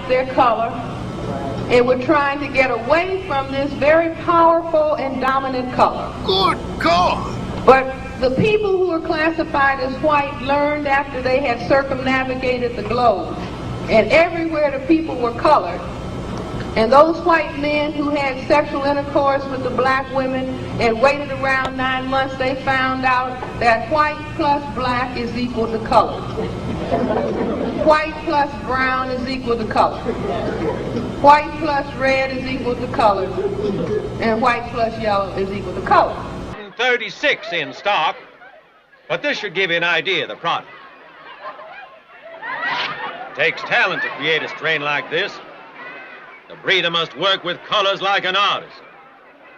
like their color and were trying to get away from this very powerful and dominant color. Good God! But the people who were classified as white learned after they had circumnavigated the globe, and everywhere the people were colored, and those white men who had sexual intercourse with the black women and waited around 9 months, they found out that white plus black is equal to color. White plus brown is equal to color. White plus red is equal to color. And white plus yellow is equal to color. 36 in stock, but this should give you an idea of the product. It takes talent to create a strain like this. The breeder must work with colors like an artist.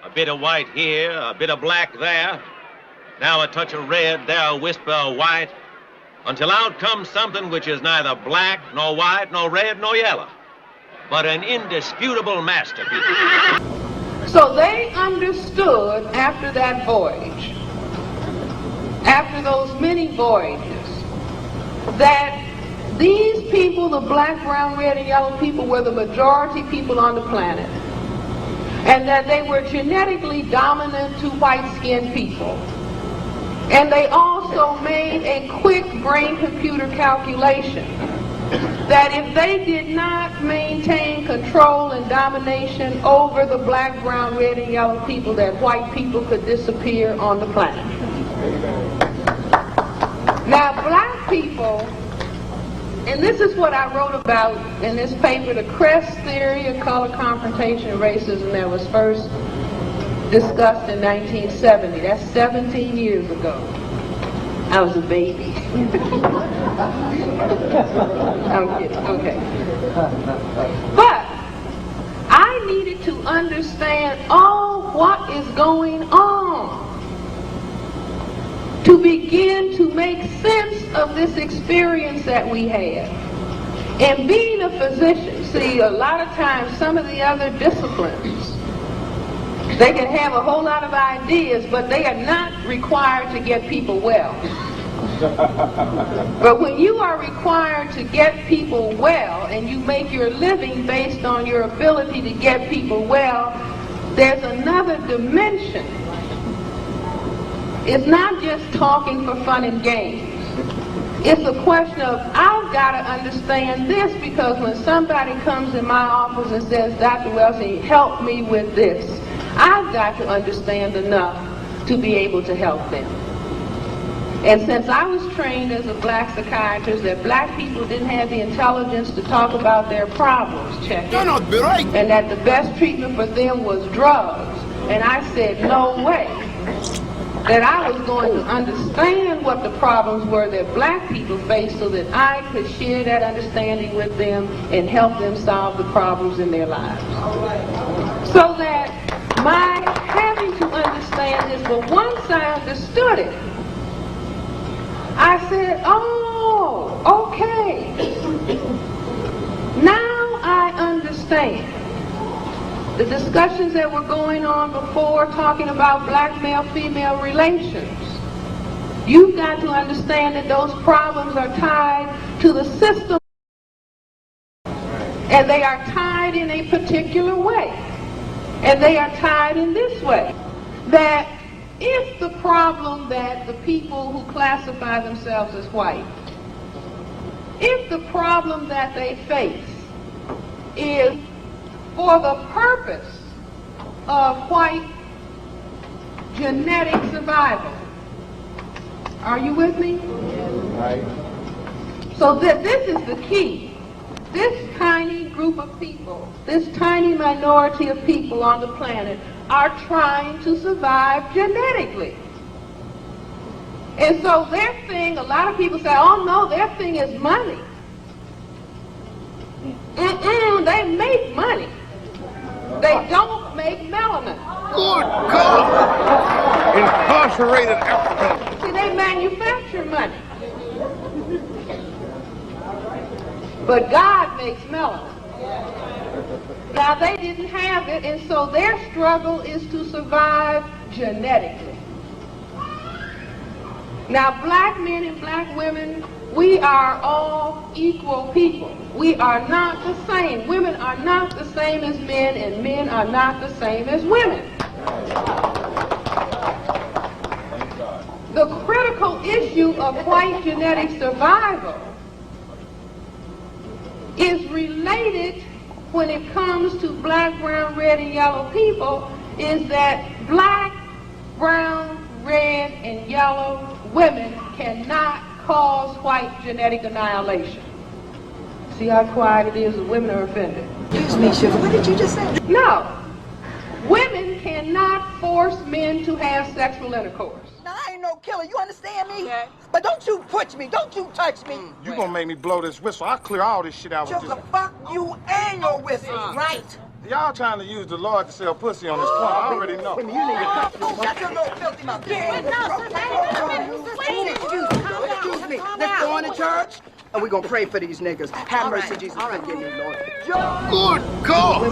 A bit of white here, a bit of black there. Now a touch of red, there a whisper of white, until out comes something which is neither black, nor white, nor red, nor yellow, but an indisputable masterpiece. So they understood after that voyage, after those many voyages, that these people, the black, brown, red, and yellow people, were the majority people on the planet, and that they were genetically dominant to white-skinned people. And they also made a quick brain-computer calculation that if they did not maintain control and domination over the black, brown, red, and yellow people, that white people could disappear on the planet. Now, black people, and this is what I wrote about in this paper, the Cress theory of color, confrontation, and racism, that was first discussed in 1970. That's 17 years ago. I was a baby. I'm kidding, okay. But I needed to understand what is going on to begin to make sense of this experience that we had. And being a physician, see, a lot of times some of the other disciplines, they can have a whole lot of ideas, but they are not required to get people well. But when you are required to get people well, and you make your living based on your ability to get people well, there's another dimension. It's not just talking for fun and games. It's a question of, I've got to understand this, because when somebody comes in my office and says, Dr. Welsing, help me with this, I've got to understand enough to be able to help them. And since I was trained as a black psychiatrist that black people didn't have the intelligence to talk about their problems, check it, and that the best treatment for them was drugs, and I said, no way, that I was going to understand what the problems were that black people faced so that I could share that understanding with them and help them solve the problems in their lives. So that my having to understand this, but once I understood it, I said, oh, okay. Now I understand. The discussions that were going on before, talking about black male-female relations, you've got to understand that those problems are tied to the system, and they are tied in a particular way. And they are tied in this way, that if the problem that the people who classify themselves as white, if the problem that they face is for the purpose of white genetic survival, are you with me? Right. So that this is the key. This tiny group of people, this tiny minority of people on the planet are trying to survive genetically. And so their thing, a lot of people say, oh no, their thing is money. They make money. They don't make melanin. Good God! Incarcerated Africans. See, they manufacture money. But God makes melanin. Now, they didn't have it, and so their struggle is to survive genetically. Now, black men and black women We are all equal people. We are not the same. Women are not the same as men, and men are not the same as women. The critical issue of white genetic survival is related when it comes to black, brown, red, and yellow people, is that black, brown, red, and yellow women cannot cause white genetic annihilation. See how quiet it is when women are offended? Excuse me, Sugar, what did you just say? No. Women cannot force men to have sexual intercourse. Now, I ain't no killer, you understand me? Okay. But don't you push me, don't you touch me. You gonna make me blow this whistle. I'll clear all this shit out with Sugar, this. fuck you and your whistle. Right. Y'all trying to use the Lord to sell pussy on this point. I already know. You need to cut your shut your little filthy mouth. Excuse me, let's go on to church, and we're gonna pray for these niggas. Have mercy, Jesus. Forgive me, Lord. Good God!